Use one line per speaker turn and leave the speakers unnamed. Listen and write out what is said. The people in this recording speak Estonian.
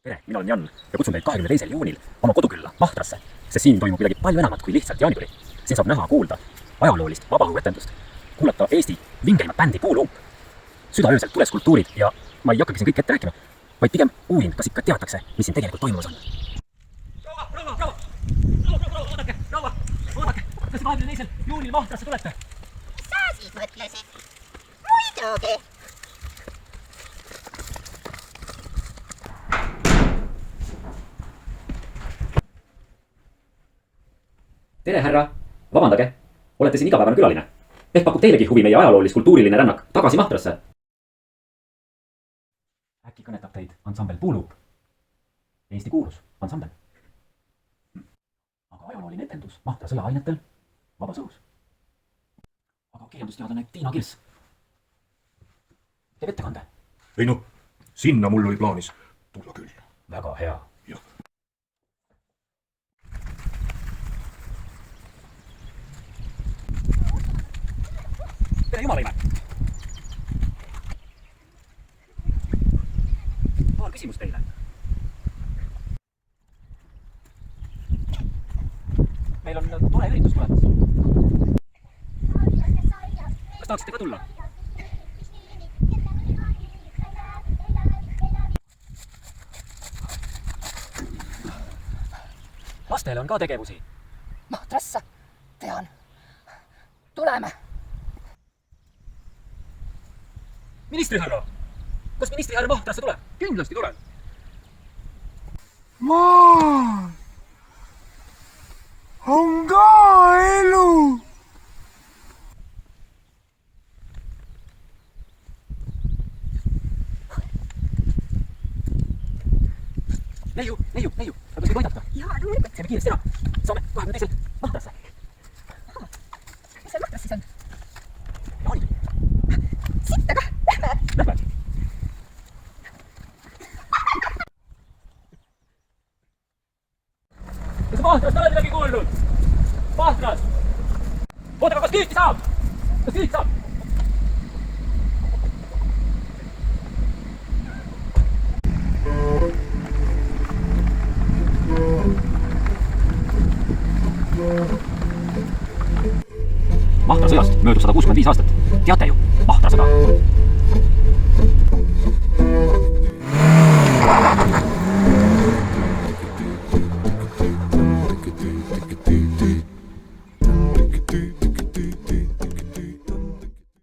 tere, mina olen Jan ja kutsun teid 22. juunil oma kodukülla Mahtrasse, sest siin toimub midagi palju enamat kui lihtsalt jaanituli. Siin saab näha, kuulda ajaloolist vabaõhuetendust, kuulata Eesti vingeimat bändi Puuluump, südaöösel tuleskulptuurid ja ma ei hakkagi siin kõik ette rääkima, vaid pigem uurin, kas ikka teatakse, mis siin tegelikult toimumas on. Oodake, kas 22. juunil Mahtrasse tulete?
Mis sa siis mõtlesid? Muidugi!
Tere, härra! Vabandage, olete siin igapäevane külaline. Ehk pakub teilegi huvi meie ajaloolis-kultuuriline rännak tagasi Mahtrasse? Äkki kõnetab teid ansambel Puuluump? Eesti kuulus ansambel. Aga ajalooline etendus Mahtra sõjaainetel vabas õhus. Aga kirjandusteadlane Tiina Kirss teeb ettekande.
Ei noh, sinna mul oli plaanis tulla küll.
Väga hea.
Jah.
Tere jumalaime! Paar küsimust teile. Meil on tore üritus tulemas. Kas tahaksite ka tulla? Lastele on ka tegevusi.
Mahtrasse, tean. Tuleme.
Ministrihärra! Kas ministrihärra Mahtrasse tuleb? Kindlasti tulen.
Maa on ka elu.
Neiu, kas võib aidata?
Jaa, loomulikult.
Teeme kiiresti ära. Saame 22. Mahtrasse.
Mis seal Mahtras siis on?
Jaanituli.
Sitt aga, lähme!
Lähme! Kas Mahtrast oled midagi kuulnud? Mahtras! Oota, kas küüti saab? Kas küüti saab? Mahtra sõjast möödus 165 aastat. Teate ju,